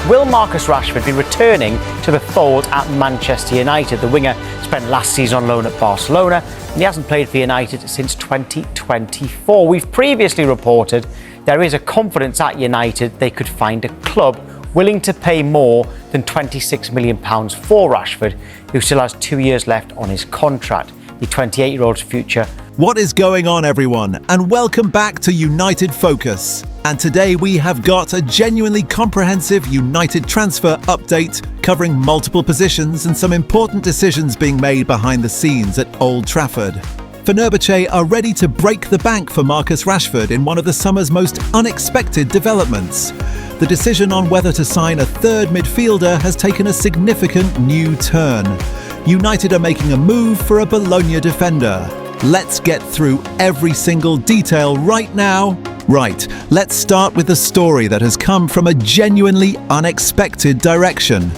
Will Marcus Rashford be returning to the fold at Manchester United? The winger spent last season on loan at Barcelona and he hasn't played for United since 2024. We've previously reported there is a confidence at United they could find a club willing to pay more than £26 million for Rashford, who still has 2 years left on his contract. The 28-year-old's future. What is going on, everyone? And welcome back to United Focus. And today we have got a genuinely comprehensive United transfer update covering multiple positions and some important decisions being made behind the scenes at Old Trafford. Fenerbahce are ready to break the bank for Marcus Rashford in one of the summer's most unexpected developments. The decision on whether to sign a third midfielder has taken a significant new turn. United are making a move for a Bologna defender. Let's get through every single detail right now. Right, let's start with the story that has come from a genuinely unexpected direction.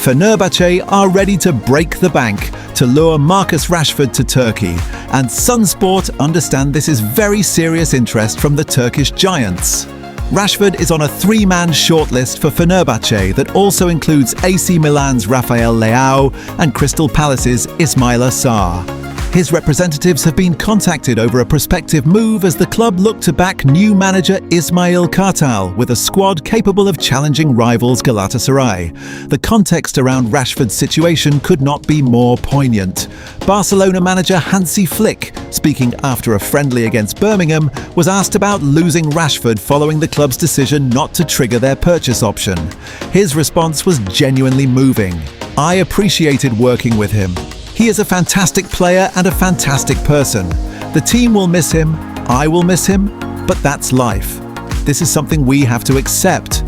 Fenerbahce are ready to break the bank to lure Marcus Rashford to Turkey, and Sunsport understand this is very serious interest from the Turkish giants. Rashford is on a three-man shortlist for Fenerbahce that also includes AC Milan's Rafael Leao and Crystal Palace's Ismail Assar. His representatives have been contacted over a prospective move as the club look to back new manager Ismail Kartal with a squad capable of challenging rivals Galatasaray. The context around Rashford's situation could not be more poignant. Barcelona manager Hansi Flick, speaking after a friendly against Birmingham, was asked about losing Rashford following the club's decision not to trigger their purchase option. His response was genuinely moving. "I appreciated working with him. He is a fantastic player and a fantastic person. The team will miss him, I will miss him, but that's life. This is something we have to accept."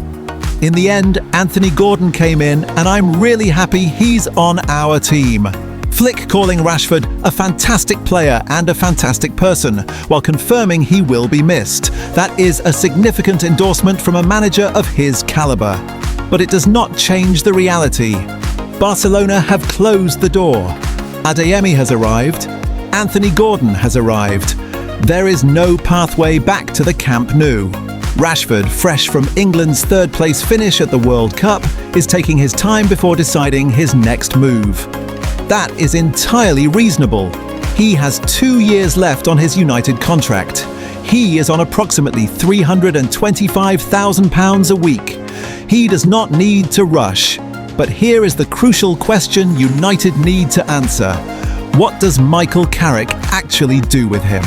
In the end, Anthony Gordon came in, and I'm really happy he's on our team. Flick calling Rashford a fantastic player and a fantastic person, while confirming he will be missed. That is a significant endorsement from a manager of his caliber. But it does not change the reality. Barcelona have closed the door. Adeyemi has arrived. Anthony Gordon has arrived. There is no pathway back to the Camp Nou. Rashford, fresh from England's third-place finish at the World Cup, is taking his time before deciding his next move. That is entirely reasonable. He has 2 years left on his United contract. He is on approximately £325,000 a week. He does not need to rush. But here is the crucial question United need to answer. What does Michael Carrick actually do with him?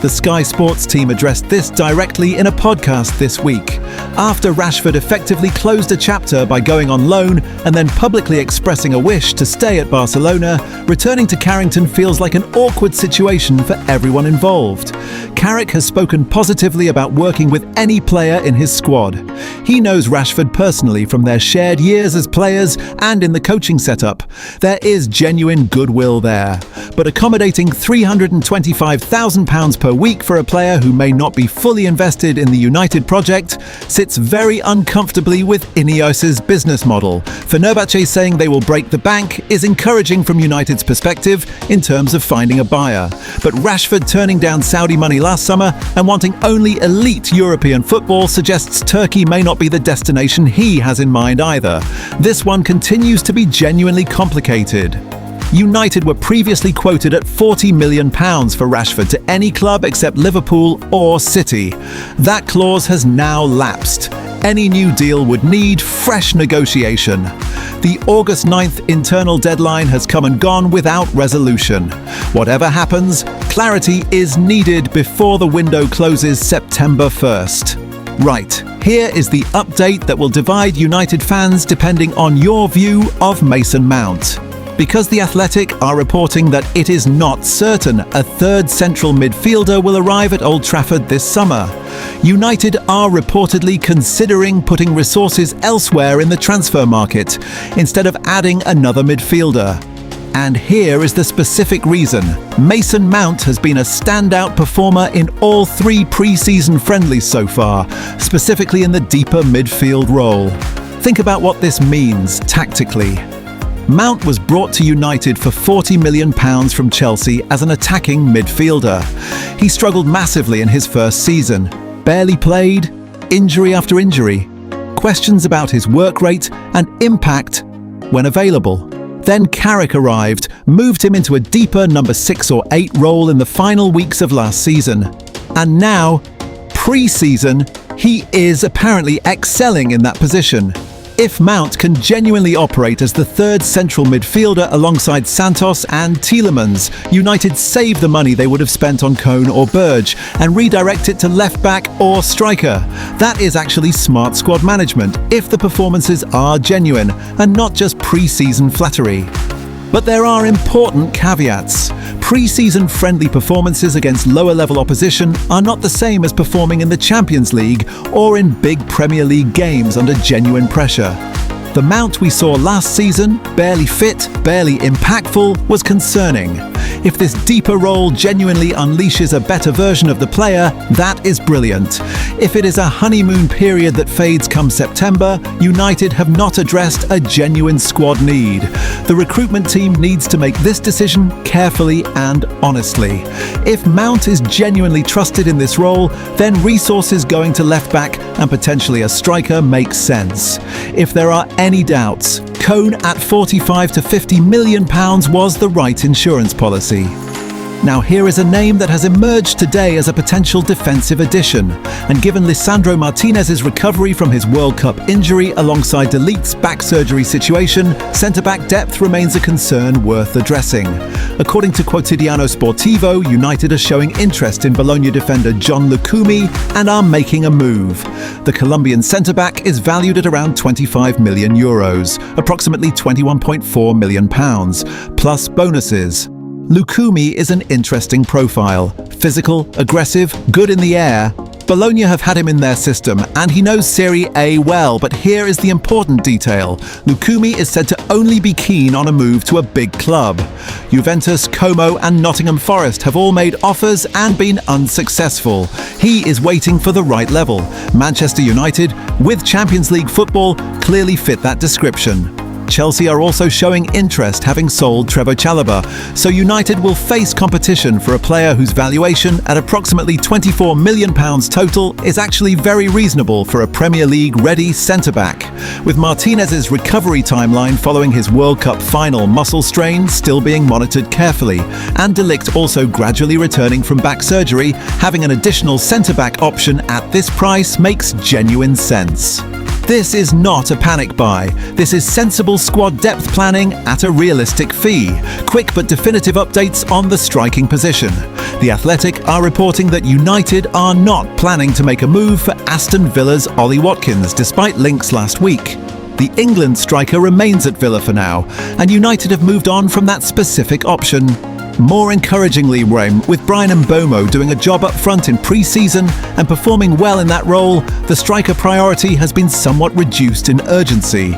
The Sky Sports team addressed this directly in a podcast this week. After Rashford effectively closed a chapter by going on loan and then publicly expressing a wish to stay at Barcelona, returning to Carrington feels like an awkward situation for everyone involved. Carrick has spoken positively about working with any player in his squad. He knows Rashford personally from their shared years as players and in the coaching setup. There is genuine goodwill there. But accommodating £325,000 per week for a player who may not be fully invested in the United project sits very uncomfortably with Ineos's business model. Fenerbahce saying they will break the bank is encouraging from United's perspective in terms of finding a buyer. But Rashford turning down Saudi money last summer and wanting only elite European football suggests Turkey may not be the destination he has in mind either. This one continues to be genuinely complicated. United were previously quoted at £40 million for Rashford to any club except Liverpool or City. That clause has now lapsed. Any new deal would need fresh negotiation. The August 9th internal deadline has come and gone without resolution. Whatever happens, clarity is needed before the window closes September 1st. Right, here is the update that will divide United fans depending on your view of Mason Mount. Because The Athletic are reporting that it is not certain a third central midfielder will arrive at Old Trafford this summer, United are reportedly considering putting resources elsewhere in the transfer market instead of adding another midfielder. And here is the specific reason. Mason Mount has been a standout performer in all 3 pre-season friendlies so far, specifically in the deeper midfield role. Think about what this means tactically. Mount was brought to United for £40 million from Chelsea as an attacking midfielder. He struggled massively in his first season. Barely played, injury after injury. questions about his work rate and impact when available. Then Carrick arrived, moved him into a deeper number 6 or 8 role in the final weeks of last season. And now, pre-season, he is apparently excelling in that position. If Mount can genuinely operate as the third central midfielder alongside Santos and Tielemans, United save the money they would have spent on Cohn or Burge and redirect it to left-back or striker. That is actually smart squad management if the performances are genuine and not just pre-season flattery. But there are important caveats. Pre-season friendly performances against lower-level opposition are not the same as performing in the Champions League or in big Premier League games under genuine pressure. The Mount we saw last season, barely fit, barely impactful, was concerning. If this deeper role genuinely unleashes a better version of the player, that is brilliant. If it is a honeymoon period that fades come September, United have not addressed a genuine squad need. The recruitment team needs to make this decision carefully and honestly. If Mount is genuinely trusted in this role, then resources going to left back and potentially a striker makes sense. If there are any doubts, Cohn at £45 to £50 million was the right insurance policy. Now here is a name that has emerged today as a potential defensive addition, and given Lisandro Martinez's recovery from his World Cup injury alongside De Ligt's back surgery situation, centre-back depth remains a concern worth addressing. According to Quotidiano Sportivo, United are showing interest in Bologna defender Jhon Lucumi and are making a move. The Colombian centre-back is valued at around €25 million, approximately £21.4 million, plus bonuses. Lucumi is an interesting profile. Physical, aggressive, good in the air. Bologna have had him in their system, and he knows Serie A well, but here is the important detail. Lucumi is said to only be keen on a move to a big club. Juventus, Como and Nottingham Forest have all made offers and been unsuccessful. He is waiting for the right level. Manchester United, with Champions League football, clearly fit that description. Chelsea are also showing interest, having sold Trevoh Chalobah, so United will face competition for a player whose valuation at approximately £24 million total is actually very reasonable for a Premier League-ready centre-back. With Martinez's recovery timeline following his World Cup final muscle strain still being monitored carefully, and De Ligt also gradually returning from back surgery, having an additional centre-back option at this price makes genuine sense. This is not a panic buy. This is sensible squad depth planning at a realistic fee. Quick but definitive updates on the striking position. The Athletic are reporting that United are not planning to make a move for Aston Villa's Ollie Watkins, despite links last week. The England striker remains at Villa for now, and United have moved on from that specific option. More encouragingly, with Brian Mbeumo doing a job up front in pre-season and performing well in that role, the striker priority has been somewhat reduced in urgency.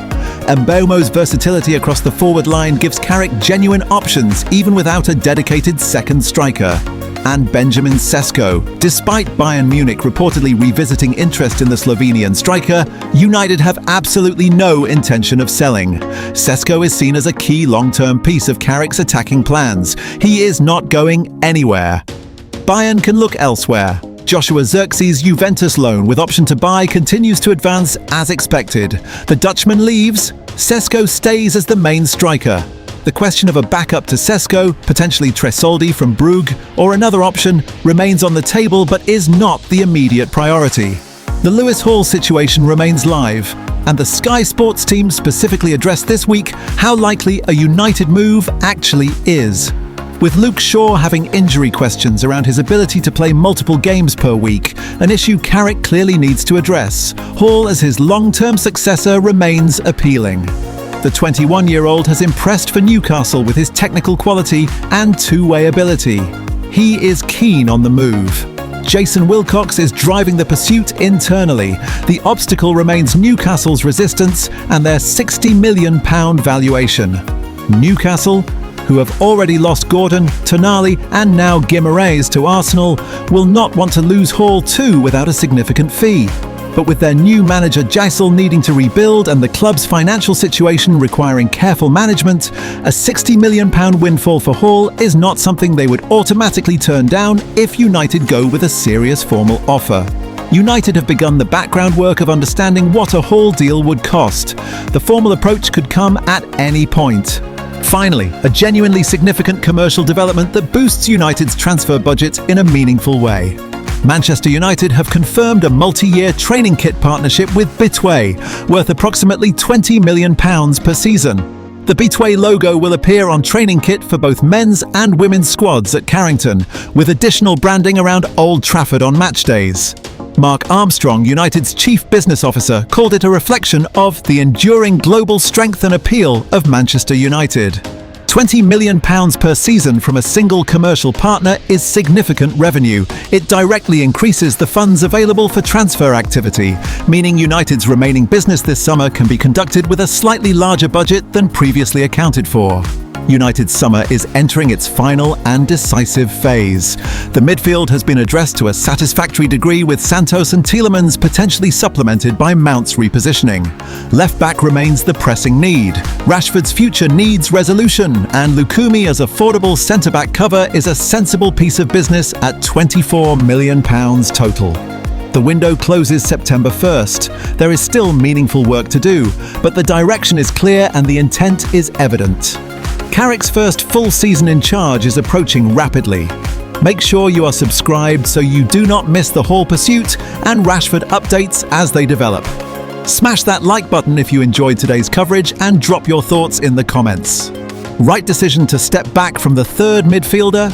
Mbeumo's versatility across the forward line gives Carrick genuine options even without a dedicated second striker. And Benjamin Sesko. Despite Bayern Munich reportedly revisiting interest in the Slovenian striker, United have absolutely no intention of selling. Sesko is seen as a key long-term piece of Carrick's attacking plans. He is not going anywhere. Bayern can look elsewhere. Joshua Zirkzee's Juventus loan with option to buy continues to advance as expected. The Dutchman leaves. Sesko stays as the main striker. The question of a backup to Sesko, potentially Tresoldi from Brugge, or another option remains on the table but is not the immediate priority. The Lewis Hall situation remains live, and the Sky Sports team specifically addressed this week how likely a United move actually is. With Luke Shaw having injury questions around his ability to play multiple games per week, an issue Carrick clearly needs to address, Hall as his long-term successor remains appealing. The 21-year-old has impressed for Newcastle with his technical quality and two-way ability. He is keen on the move. Jason Wilcox is driving the pursuit internally. The obstacle remains Newcastle's resistance and their £60 million valuation. Newcastle, who have already lost Gordon, Tonali and now Guimaraes to Arsenal, will not want to lose Hall too without a significant fee. But with their new manager Jaisal needing to rebuild and the club's financial situation requiring careful management, a £60 million windfall for Hall is not something they would automatically turn down if United go with a serious formal offer. United have begun the background work of understanding what a haul deal would cost. The formal approach could come at any point. Finally, a genuinely significant commercial development that boosts United's transfer budget in a meaningful way. Manchester United have confirmed a multi-year training kit partnership with Bitway, worth approximately £20 million per season. The Bitway logo will appear on training kit for both men's and women's squads at Carrington, with additional branding around Old Trafford on match days. Mark Armstrong, United's chief business officer, called it a reflection of the enduring global strength and appeal of Manchester United. £20 million per season from a single commercial partner is significant revenue. It directly increases the funds available for transfer activity, meaning United's remaining business this summer can be conducted with a slightly larger budget than previously accounted for. United's summer is entering its final and decisive phase. The midfield has been addressed to a satisfactory degree, with Santos and Tielemans potentially supplemented by Mount's repositioning. Left-back remains the pressing need. Rashford's future needs resolution, and Lucumi as affordable centre-back cover is a sensible piece of business at £24 million total. The window closes September 1st. There is still meaningful work to do, but the direction is clear and the intent is evident. Carrick's first full season in charge is approaching rapidly. Make sure you are subscribed so you do not miss the Hall pursuit and Rashford updates as they develop. Smash that like button if you enjoyed today's coverage and drop your thoughts in the comments. Right decision to step back from the third midfielder?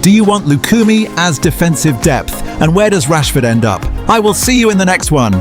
Do you want Lucumi as defensive depth? And where does Rashford end up? I will see you in the next one.